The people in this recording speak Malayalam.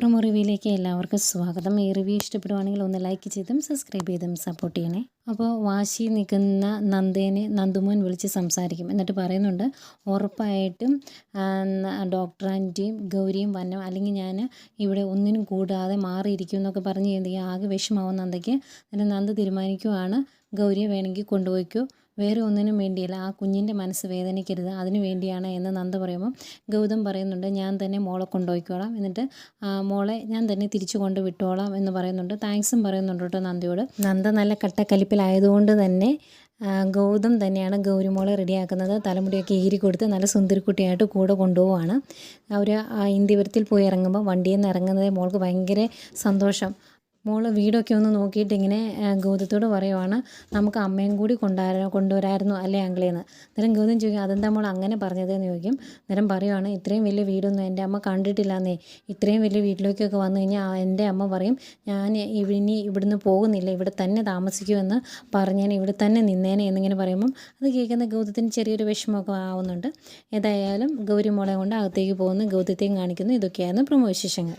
പ്രൊമോ റിവ്യൂയിലേക്ക് എല്ലാവർക്കും സ്വാഗതം. ഈ റിവ്യൂ ഇഷ്ടപ്പെടുവാണെങ്കിൽ ഒന്ന് ലൈക്ക് ചെയ്തും സബ്സ്ക്രൈബ് ചെയ്തും സപ്പോർട്ട് ചെയ്യണേ. അപ്പോൾ വാശി നിൽക്കുന്ന നന്ദേനെ നന്ദുമോൻ വിളിച്ച് സംസാരിക്കും. എന്നിട്ട് പറയുന്നുണ്ട്, ഉറപ്പായിട്ടും ഡോക്ടർ ആൻറ്റിയും ഗൗരിയും വരണം, അല്ലെങ്കിൽ ഞാൻ ഇവിടെ ഒന്നിനും കൂടാതെ മാറിയിരിക്കും എന്നൊക്കെ പറഞ്ഞ് ആകെ വിഷമാവും നന്ദയ്ക്ക്. എന്നിട്ട് നന്ദ തീരുമാനിക്കുവാണ്, ഗൗരിയെ വേണമെങ്കിൽ കൊണ്ടുപോയിക്കോ, വേറെ ഒന്നിനും വേണ്ടിയല്ല, ആ കുഞ്ഞിൻ്റെ മനസ്സ് വേദനിക്കരുത്, അതിന് വേണ്ടിയാണ് എന്ന് നന്ദ പറയുമ്പോൾ ഗൗതം പറയുന്നുണ്ട്, ഞാൻ തന്നെ മോളെ കൊണ്ടുപോയിക്കോളാം, എന്നിട്ട് മോളെ ഞാൻ തന്നെ തിരിച്ചു കൊണ്ട് വിട്ടോളാം എന്ന് പറയുന്നുണ്ട്. താങ്ക്സും പറയുന്നുണ്ട് കേട്ടോ നന്ദയോട്. നന്ദ നല്ല കട്ടക്കലിപ്പിലായതുകൊണ്ട് തന്നെ ഗൗതം തന്നെയാണ് ഗൗരിമോളെ റെഡിയാക്കുന്നത്. തലമുടിയൊക്കെ ഈരി കൊടുത്ത് നല്ല സുന്ദരിക്കുട്ടിയായിട്ട് കൂടെ കൊണ്ടുപോവാണ്. അവർ ഇന്ത്യവരത്തിൽ പോയി ഇറങ്ങുമ്പോൾ വണ്ടിയിൽ നിന്ന് ഇറങ്ങുന്നത് മോൾക്ക് ഭയങ്കര സന്തോഷം. മോള് വീടൊക്കെ ഒന്ന് നോക്കിയിട്ട് ഇങ്ങനെ ഗൗതത്തോട് പറയുവാണ്, നമുക്ക് അമ്മയും കൂടി കൊണ്ടുവരായിരുന്നു അല്ലേ അങ്കിളേന്ന്. അന്നേരം ഗൗതം ചോദിക്കും, അതെന്താ മോൾ അങ്ങനെ പറഞ്ഞതെന്ന് ചോദിക്കും. അന്നേരം പറയുവാണ്, ഇത്രയും വലിയ വീടൊന്നും എൻ്റെ അമ്മ കണ്ടിട്ടില്ലാന്നേ, ഇത്രയും വലിയ വീട്ടിലേക്കൊക്കെ വന്നു കഴിഞ്ഞാൽ എൻ്റെ അമ്മ പറയും, ഞാൻ ഇനി ഇവിടുന്ന് പോകുന്നില്ല, ഇവിടെ തന്നെ താമസിക്കുമെന്ന് പറഞ്ഞേനെ, ഇവിടെ തന്നെ നിന്നേനെ എന്നിങ്ങനെ പറയുമ്പം അത് കേൾക്കുന്ന ഗൗതത്തിന് ചെറിയൊരു വിഷമമൊക്കെ ആവുന്നുണ്ട്. ഏതായാലും ഗൗരി മോളെ കൊണ്ട് അകത്തേക്ക് പോകുന്നു, ഗൗതത്തെയും കാണിക്കുന്നു. ഇതൊക്കെയായിരുന്നു പ്രൊമോ വിശേഷങ്ങൾ.